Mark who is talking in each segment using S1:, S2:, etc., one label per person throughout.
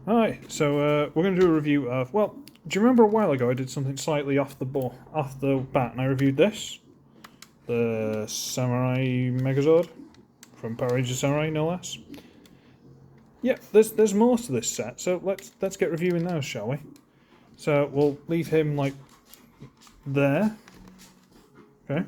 S1: Hi, so we're going to do a review of, well, do you remember a while ago I did something slightly off the bat and I reviewed this? The Samurai Megazord from Power Rangers Samurai, no less. Yeah, there's more to this set, so let's get reviewing those, shall we? So we'll leave him like there. Okay.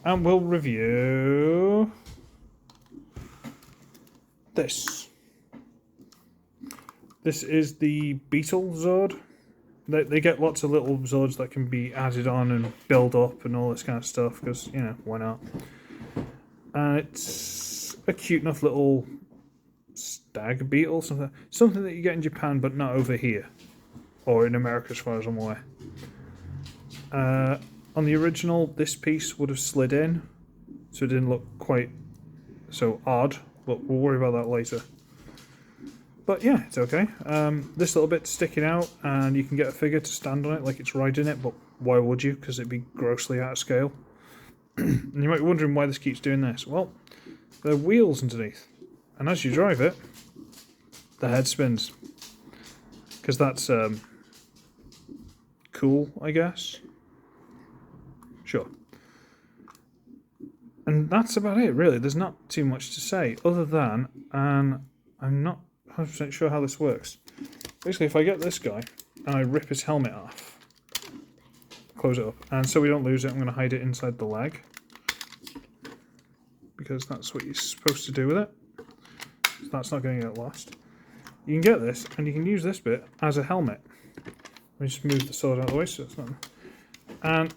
S1: And we'll review this. This is the Beetle Zord. They get lots of little Zords that can be added on and build up and all this kind of stuff, because, you know, why not? And it's a cute enough little stag beetle, something that you get in Japan but not over here. Or in America as far as I'm aware. On the original, this piece would have slid in, so it didn't look quite so odd, but we'll worry about that later. But yeah, it's okay. This little bit's sticking out, and you can get a figure to stand on it like it's riding it, but why would you? Because it'd be grossly out of scale. And you might be wondering why this keeps doing this. Well, there are wheels underneath, and as you drive it, the head spins. Because that's cool, I guess. Sure. And that's about it, really. There's not too much to say, other than, and I'm not 100% sure how this works. Basically, if I get this guy and I rip his helmet off, close it up, and so we don't lose it, I'm going to hide it inside the leg, because that's what you're supposed to do with it. So that's not going to get lost. You can get this, and you can use this bit as a helmet. Let me just move the sword out of the way so it's not... And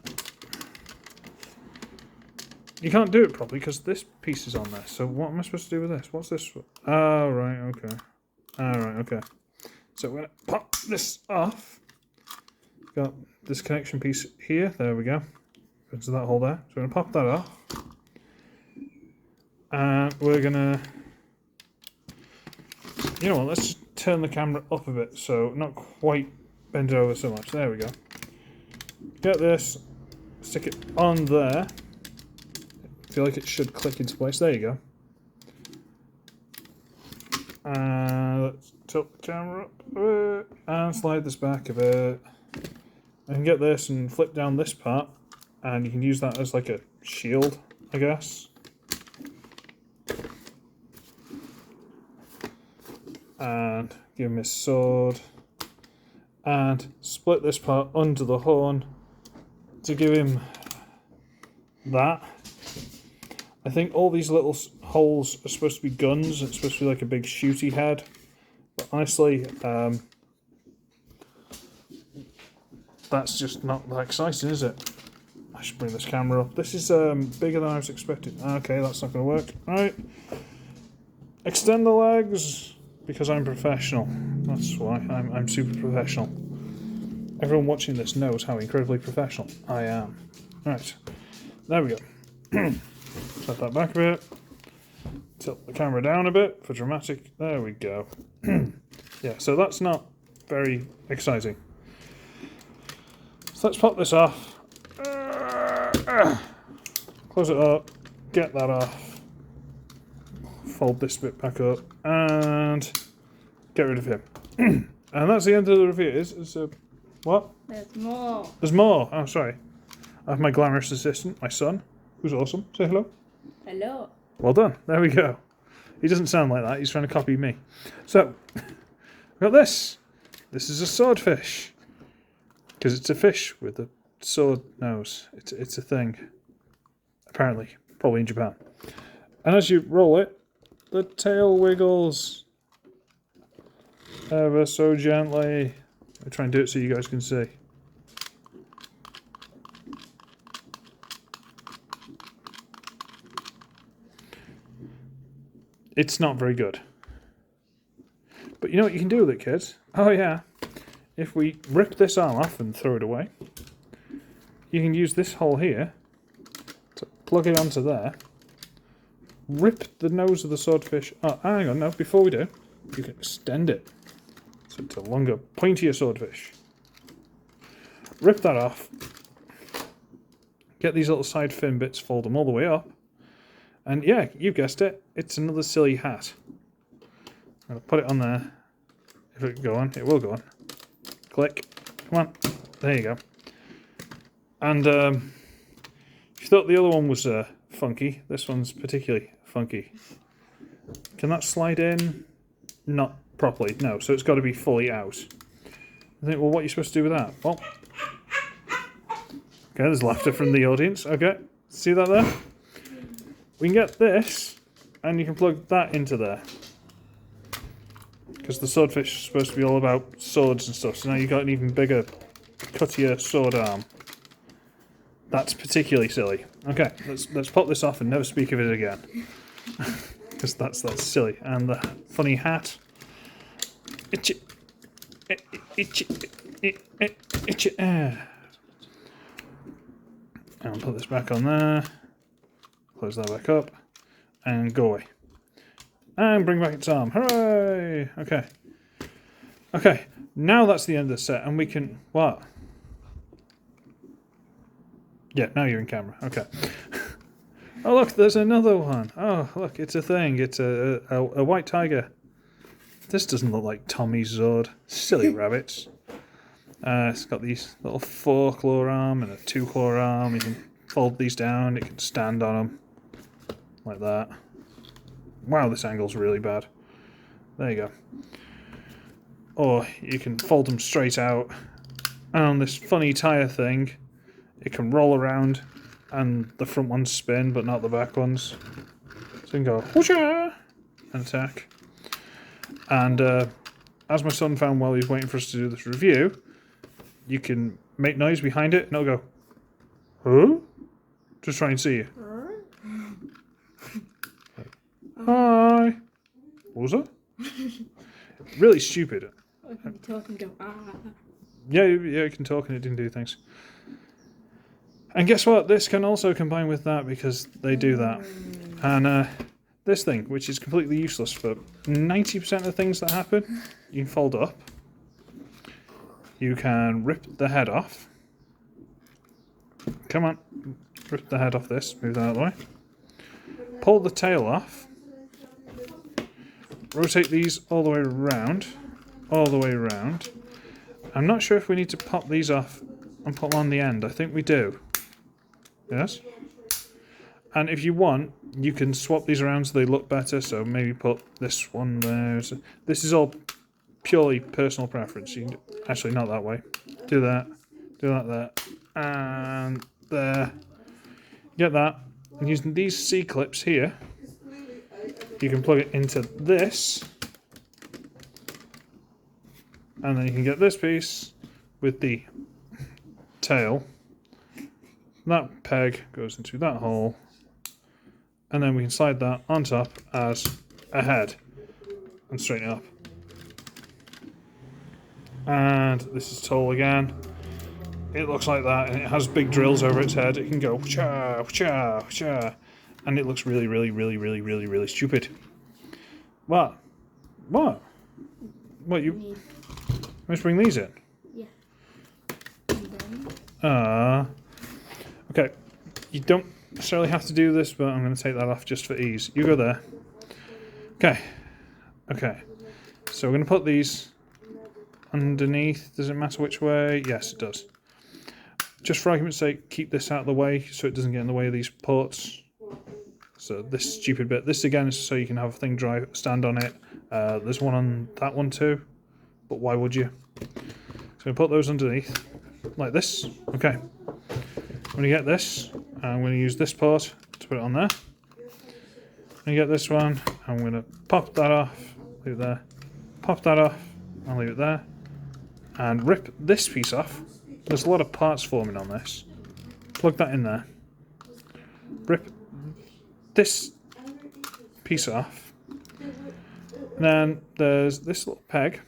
S1: you can't do it properly because this piece is on there. So what am I supposed to do with this? What's this for? Oh, right, okay. Alright, okay. So we're going to pop this off. Got this connection piece here. There we go. Into that hole there. So we're going to pop that off. And we're going to... You know what, let's just turn the camera up a bit so not quite bend it over so much. There we go. Get this. Stick it on there. I feel like it should click into place. There you go. Let's tilt the camera up a bit and slide this back a bit. I can get this and flip down this part, and you can use that as like a shield, I guess. And give him his sword. And split this part under the horn to give him that. I think all these little holes are supposed to be guns. It's supposed to be like a big shooty head. But honestly, that's just not that exciting, is it? I should bring this camera up. This is bigger than I was expecting. Okay, that's not going to work. Alright. Extend the legs, because I'm professional. That's why. I'm super professional. Everyone watching this knows how incredibly professional I am. Right. There we go. Set that back a bit. Tilt the camera down a bit for dramatic. There we go. Yeah, so that's not very exciting. So let's pop this off. Close it up. Get that off. Fold this bit back up. And get rid of him. And that's the end of the review. What?
S2: There's more.
S1: There's more. Oh, sorry. I have my glamorous assistant, my son, who's awesome. Say hello.
S2: Hello.
S1: Well done. There we go. He doesn't sound like that. He's trying to copy me. So, we've got this. This is a swordfish. Because it's a fish with a sword nose. It's a thing. Apparently. Probably in Japan. And as you roll it, the tail wiggles. Ever so gently. I'll try and do it so you guys can see. It's not very good. But you know what you can do with it, kids? Oh yeah. If we rip this arm off and throw it away, you can use this hole here to plug it onto there. Rip the nose of the swordfish. Oh, hang on, no, before we do, you can extend it. So it's a longer, pointier swordfish. Rip that off. Get these little side fin bits, fold them all the way up. And yeah, you guessed it, it's another silly hat. I'm going to put it on there. if it can go on. It will go on. Click. Come on. There you go. And if you thought the other one was funky, this one's particularly funky. Can that slide in? Not properly, no. So it's got to be fully out. I think, well, what are you supposed to do with that? Well, okay, there's laughter from the audience. Okay, see that there? We can get this, and you can plug that into there. Because the Swordfish is supposed to be all about swords and stuff, so now you've got an even bigger, cuttier sword arm. That's particularly silly. Okay, let's pop this off and never speak of it again. Because that's silly. And the funny hat. And put this back on there. Close that back up. And go away. And bring back its arm. Hooray! Okay. Okay, now that's the end of the set, and we can... What? Yeah, now you're in camera. Okay. Oh, look, there's another one. Oh, look, it's a thing. It's a white tiger. This doesn't look like Tommy's Zord. Silly rabbits. It's got these little 4-claw arm and a 2-claw arm. You can fold these down. It can stand on them. Like that. Wow, this angle's really bad. There you go. Or you can fold them straight out. And on this funny tyre thing, it can roll around and the front ones spin, but not the back ones. So you can go whoosha and attack. And as my son found while he was waiting for us to do this review, you can make noise behind it and it'll go, huh? Just try and see you. Hi. What was that? Really stupid.
S2: I can talk and go, ah.
S1: Yeah, it can talk and it can do things. And guess what? This can also combine with that because they do that. And this thing, which is completely useless for 90% of the things that happen, you can fold up. You can rip the head off. Come on. Rip the head off this. Move that out of the way. Pull the tail off. Rotate these all the way around. All the way around. I'm not sure if we need to pop these off and put them on the end. I think we do. Yes? And if you want, you can swap these around so they look better. So maybe put this one there. So this is all purely personal preference. You can, actually, not that way. Do that. Do that there. And there. Get that. And using these C-clips here, you can plug it into this. And then you can get this piece with the tail. That peg goes into that hole. And then we can slide that on top as a head. And straighten it up. And this is tall again. It looks like that, and it has big drills over its head. It can go cha cha cha, and it looks really, really, really, really, really, really stupid. What? What? What you? Let's bring these in.
S2: Yeah. And then...
S1: Okay. You don't necessarily have to do this, but I'm going to take that off just for ease. You go there. Okay. Okay. So we're going to put these underneath. Does it matter which way? Yes, it does. Just for argument's sake, keep this out of the way so it doesn't get in the way of these ports. So this stupid bit. This again is so you can have a thing dry, stand on it. There's one on that one too. But why would you? So we put those underneath. Like this. Okay. I'm going to get this. I'm going to use this port to put it on there. I'm going to get this one. I'm going to pop that off. Leave it there. Pop that off. I'll leave it there. And rip this piece off. There's a lot of parts forming on this. Plug that in there. Rip this piece off. And then there's this little peg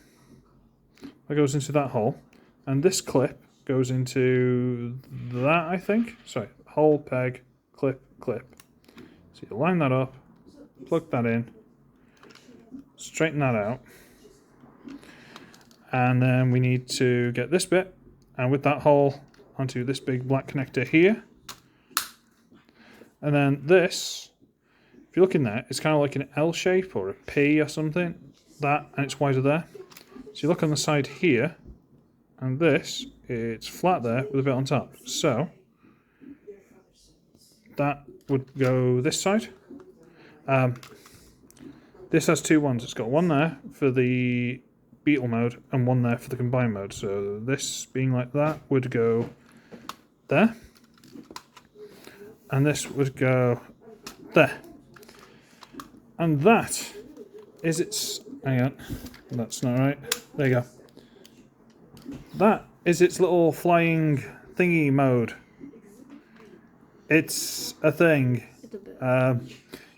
S1: that goes into that hole. And this clip goes into that, I think. Sorry, hole, peg, clip, clip. So you line that up, plug that in, straighten that out. And then we need to get this bit, and with that hole onto this big black connector here. And then this, if you look in there, it's kind of like an L shape or a P or something. That, and it's wider there. So you look on the side here, and this, it's flat there with a bit on top. So that would go this side. This has two ones. It's got one there for the Beetle mode and one there for the combined mode. So this being like that would go there. And this would go there. And that is its... Hang on. That's not right. There you go. That is its little flying thingy mode. It's a thing.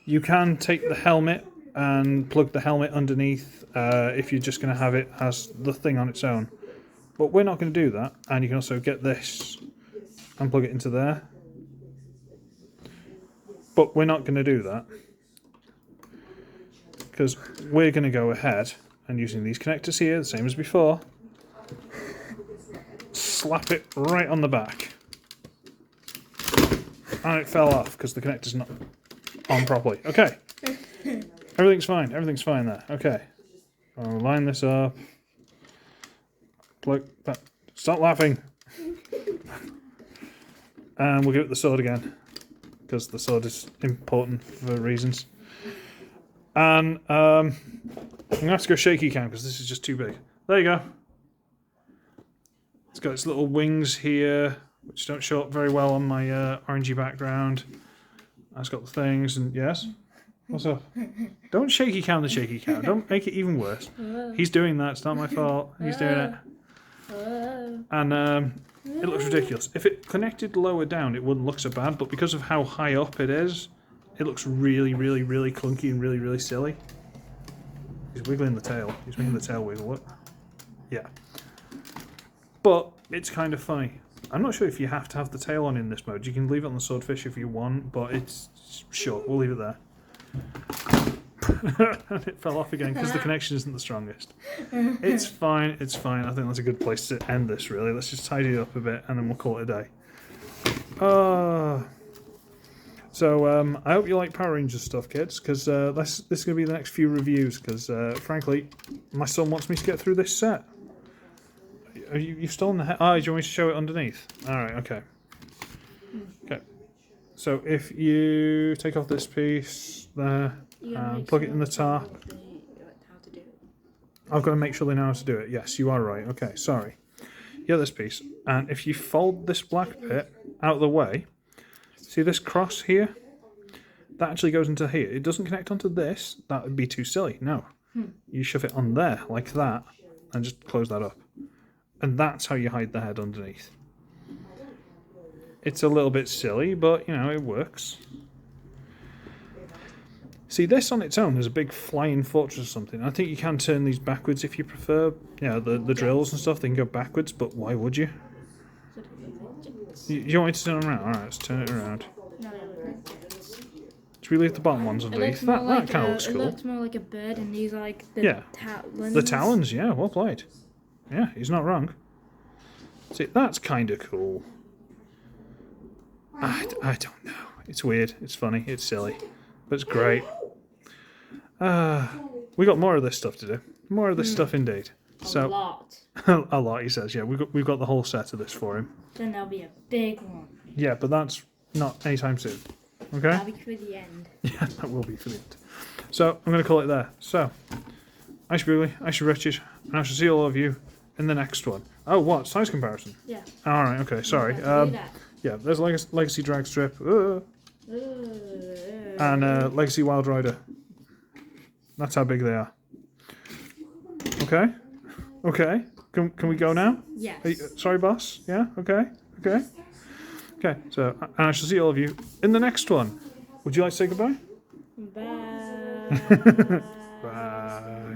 S1: You can take the helmet and plug the helmet underneath if you're just going to have it as the thing on its own. But we're not going to do that. And you can also get this and plug it into there. But we're not going to do that. Because we're going to go ahead and using these connectors here, the same as before, slap it right on the back. And it fell off because the connector's not on properly. Okay. Everything's fine. Everything's fine there. Okay. I'll line this up. Plug that. Stop laughing. And we'll give it the sword again. Because the sword is important for reasons. And I'm going to have to go shaky cam because this is just too big. There you go. It's got its little wings here, which don't show up very well on my orangey background. It's got the things, and yes? What's up? Don't shaky cam the shaky cam. Don't make it even worse. He's doing that. It's not my fault. He's doing it. And it looks ridiculous. If it connected lower down, it wouldn't look so bad, but because of how high up it is, it looks really, really, really clunky and really, really silly. He's wiggling the tail. He's making the tail wiggle. Look. Yeah. But it's kind of funny. I'm not sure if you have to have the tail on in this mode. You can leave it on the Swordfish if you want, but it's... Sure, we'll leave it there. And it fell off again because the connection isn't the strongest. It's fine, it's fine. I think that's a good place to end this, really. Let's just tidy it up a bit and then we'll call it a day. So, I hope you like Power Rangers stuff, kids, because this is going to be the next few reviews, because, frankly, my son wants me to get through this set. You've stolen the head? Ah, do you want me to show it underneath? Alright, okay. Okay. So, if you take off this piece there, and plug it in the top. I've got to make sure they know how to do it. Yes, you are right. Okay, sorry. You have this piece, and if you fold this black bit out of the way, see this cross here? That actually goes into here. It doesn't connect onto this. That would be too silly. No. You shove it on there, like that, and just close that up. And that's how you hide the head underneath. It's a little bit silly, but, you know, it works. See, this on its own is a big flying fortress or something. I think you can turn these backwards if you prefer. Yeah, the drills and stuff, they can go backwards, but why would you? You want me to turn them around? Alright, let's turn it around. Should we leave the bottom ones underneath? That kind of looks cool.
S2: It looks more like a bird, and these are like the talons.
S1: The talons, yeah, well played. Yeah, he's not wrong. See, that's kind of cool. I don't know. It's weird, it's funny, it's silly, but it's great. We got more of this stuff to do. More of this stuff indeed.
S2: A lot.
S1: A lot, he says. Yeah, we've got the whole set of this for him.
S2: Then there'll be a big one.
S1: Yeah, but that's not anytime soon. Okay?
S2: That'll be for the end.
S1: Yeah, that will be for the end. So, I'm going to call it there. So, I should be Ugly, I should Richard, and I shall see all of you in the next one. Oh, what? Size comparison?
S2: Yeah.
S1: Alright, okay, sorry. Yeah, there's Legacy Drag Strip. And Legacy Wild Rider. That's how big they are. Okay? Okay. Can we go now?
S2: Yes.
S1: Sorry, boss? Yeah? Okay? Okay? Okay, so I shall see all of you in the next one. Would you like to say goodbye?
S2: Bye.
S1: Bye.